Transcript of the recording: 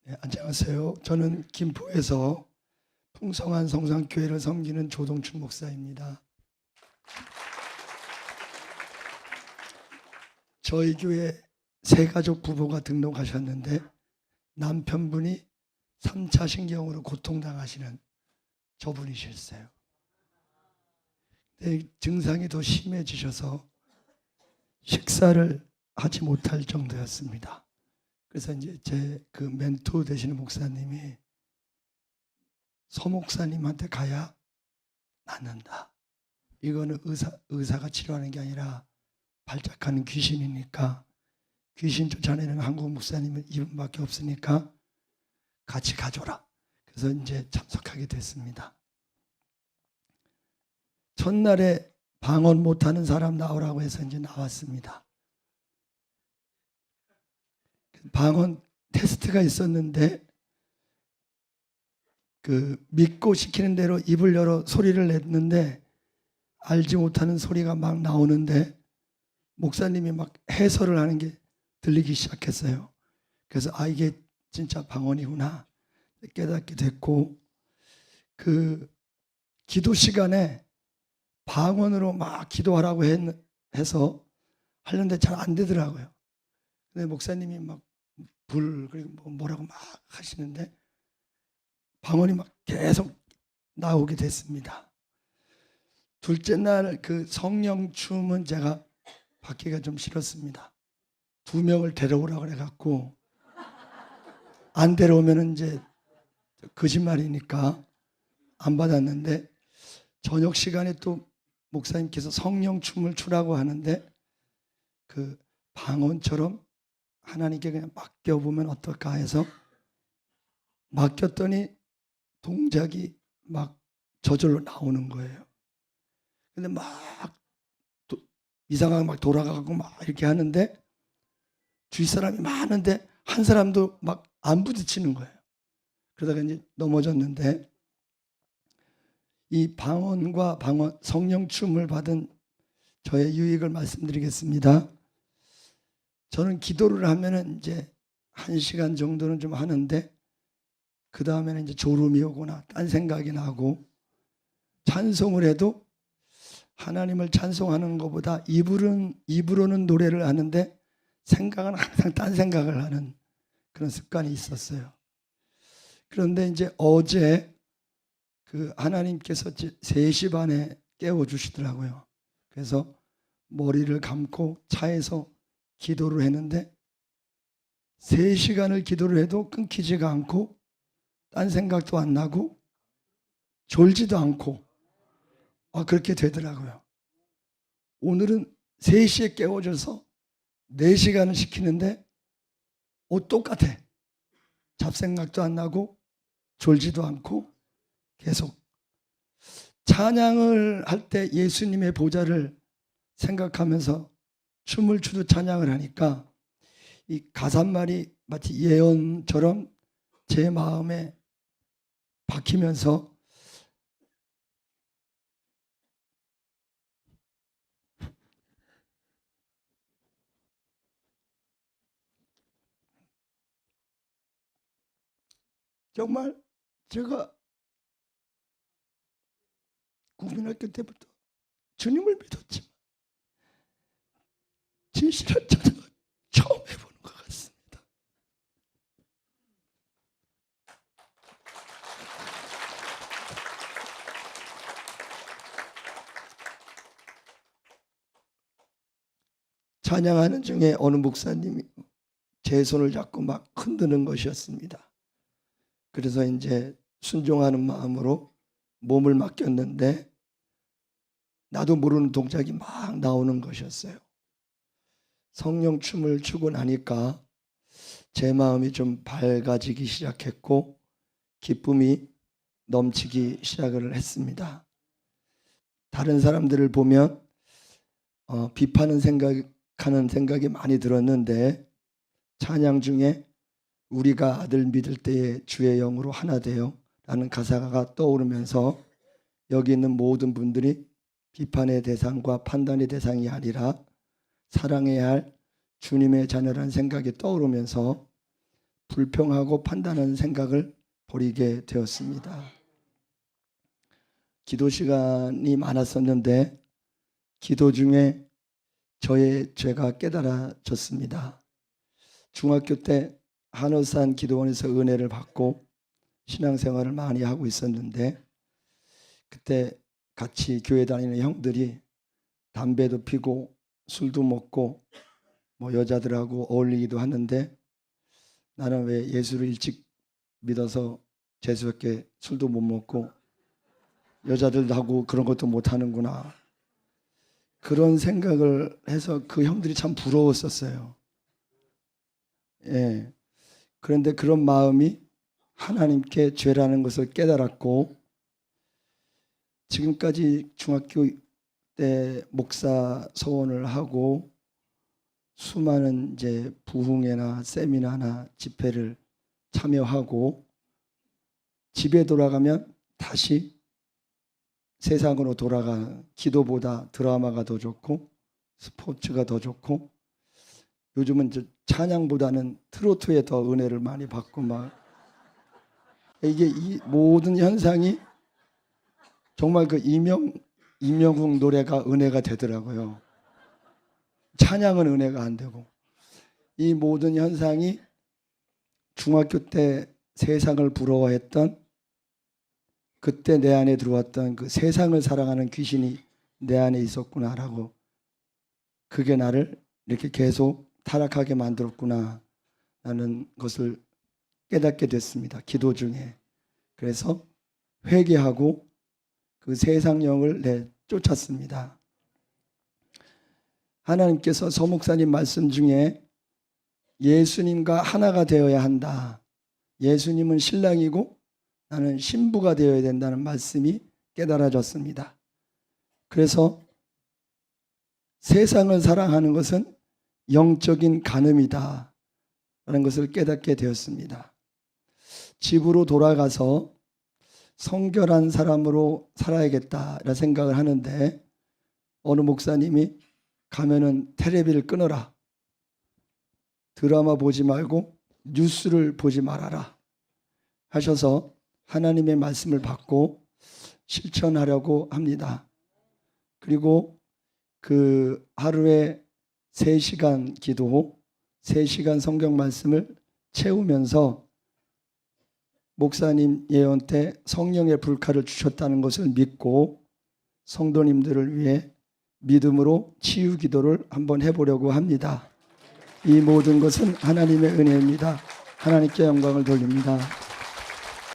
네, 안녕하세요. 저는 김포에서 풍성한 성산교회를 섬기는 조동춘 목사입니다. 저희 교회 세 가족 부부가 등록하셨는데 남편분이 3차 신경으로 고통당하시는 저분이셨어요. 네, 증상이 더 심해지셔서 식사를 하지 못할 정도였습니다. 그래서 이제 제 그 멘토 되시는 목사님이 서 목사님한테 가야 낫는다. 이거는 의사가 치료하는 게 아니라 발작하는 귀신이니까 귀신 쫓아내는 한국 목사님은 이분밖에 없으니까 같이 가줘라. 그래서 이제 참석하게 됐습니다. 첫날에 방언 못하는 사람 나오라고 해서 이제 나왔습니다. 방언 테스트가 있었는데 믿고 시키는 대로 입을 열어 소리를 냈는데 알지 못하는 소리가 막 나오는데 목사님이 막 해설을 하는 게 들리기 시작했어요. 그래서 이게 진짜 방언이구나 깨닫게 됐고, 그 기도 시간에 방언으로 막 기도하라고 해서 하려는데 잘 안 되더라고요. 근데 목사님이 막 그리고 뭐라고 막 하시는데 방언이 막 계속 나오게 됐습니다. 둘째 날 그 성령 춤은 제가 받기가 좀 싫었습니다. 2명을 데려오라고 그래갖고 안 데려오면 이제 거짓말이니까 안 받았는데, 저녁 시간에 또 목사님께서 성령 춤을 추라고 하는데 그 방언처럼 하나님께 그냥 맡겨보면 어떨까 해서 맡겼더니 동작이 막 저절로 나오는 거예요. 근데 막 이상하게 막 돌아가고 막 이렇게 하는데 주위 사람이 많은데 한 사람도 막 안 부딪히는 거예요. 그러다가 이제 넘어졌는데, 이 방언과 성령 춤을 받은 저의 유익을 말씀드리겠습니다. 저는 기도를 하면은 이제 1시간 정도는 좀 하는데 그 다음에는 이제 졸음이 오거나 딴 생각이 나고, 찬송을 해도 하나님을 찬송하는 것보다 입으로는 노래를 하는데 생각은 항상 딴 생각을 하는 그런 습관이 있었어요. 그런데 이제 어제 그 하나님께서 3시 반에 깨워주시더라고요. 그래서 머리를 감고 차에서 기도를 했는데 3시간을 기도를 해도 끊기지가 않고 딴 생각도 안 나고 졸지도 않고 그렇게 되더라고요. 오늘은 3시에 깨워줘서 4시간을 시키는데 똑같아. 잡생각도 안 나고 졸지도 않고 계속 찬양을 할 때 예수님의 보좌를 생각하면서 춤을 추듯 찬양을 하니까 이 가사말이 마치 예언처럼 제 마음에 박히면서 정말 제가 국민학교 때부터 주님을 믿었지만 진실한 찬양을 처음 해보는 것 같습니다. 찬양하는 중에 어느 목사님이 제 손을 잡고 막 흔드는 것이었습니다. 그래서 이제 순종하는 마음으로 몸을 맡겼는데 나도 모르는 동작이 막 나오는 것이었어요. 성령 춤을 추고 나니까 제 마음이 좀 밝아지기 시작했고 기쁨이 넘치기 시작을 했습니다. 다른 사람들을 보면 비판하는 생각이 많이 들었는데 찬양 중에 우리가 아들 믿을 때에 주의 영으로 하나 되어 라는 가사가 떠오르면서 여기 있는 모든 분들이 비판의 대상과 판단의 대상이 아니라 사랑해야 할 주님의 자녀라는 생각이 떠오르면서 불평하고 판단하는 생각을 버리게 되었습니다. 기도 시간이 많았었는데 기도 중에 저의 죄가 깨달아졌습니다. 중학교 때 한월산 기도원에서 은혜를 받고 신앙생활을 많이 하고 있었는데 그때 같이 교회 다니는 형들이 담배도 피고 술도 먹고 여자들하고 어울리기도 하는데 나는 왜 예수를 일찍 믿어서 재수없게 술도 못 먹고 여자들하고 그런 것도 못 하는구나. 그런 생각을 해서 그 형들이 참 부러웠었어요. 예. 그런데 그런 마음이 하나님께 죄라는 것을 깨달았고 지금까지 중학교 때 목사 서원을 하고 수많은 이제 부흥회나 세미나나 집회를 참여하고 집에 돌아가면 다시 세상으로 돌아가는 기도보다 드라마가 더 좋고 스포츠가 더 좋고 요즘은 이제 찬양보다는 트로트에 더 은혜를 많이 받고 막 이게 이 모든 현상이 정말 그 임영웅 노래가 은혜가 되더라고요. 찬양은 은혜가 안 되고 이 모든 현상이 중학교 때 세상을 부러워했던 그때 내 안에 들어왔던 그 세상을 사랑하는 귀신이 내 안에 있었구나라고 그게 나를 이렇게 계속 타락하게 만들었구나 라는 것을 깨닫게 됐습니다. 기도 중에. 그래서 회개하고 그 세상령을 내쫓았습니다. 하나님께서 서 목사님 말씀 중에 예수님과 하나가 되어야 한다. 예수님은 신랑이고 나는 신부가 되어야 된다는 말씀이 깨달아졌습니다. 그래서 세상을 사랑하는 것은 영적인 간음이다 라는 것을 깨닫게 되었습니다. 집으로 돌아가서 성결한 사람으로 살아야겠다라는 생각을 하는데 어느 목사님이 가면은 텔레비를 끊어라. 드라마 보지 말고 뉴스를 보지 말아라 하셔서 하나님의 말씀을 받고 실천하려고 합니다. 그리고 그 하루에 3시간 기도, 3시간 성경 말씀을 채우면서 목사님 예언 때 성령의 불칼을 주셨다는 것을 믿고 성도님들을 위해 믿음으로 치유 기도를 한번 해보려고 합니다. 이 모든 것은 하나님의 은혜입니다. 하나님께 영광을 돌립니다.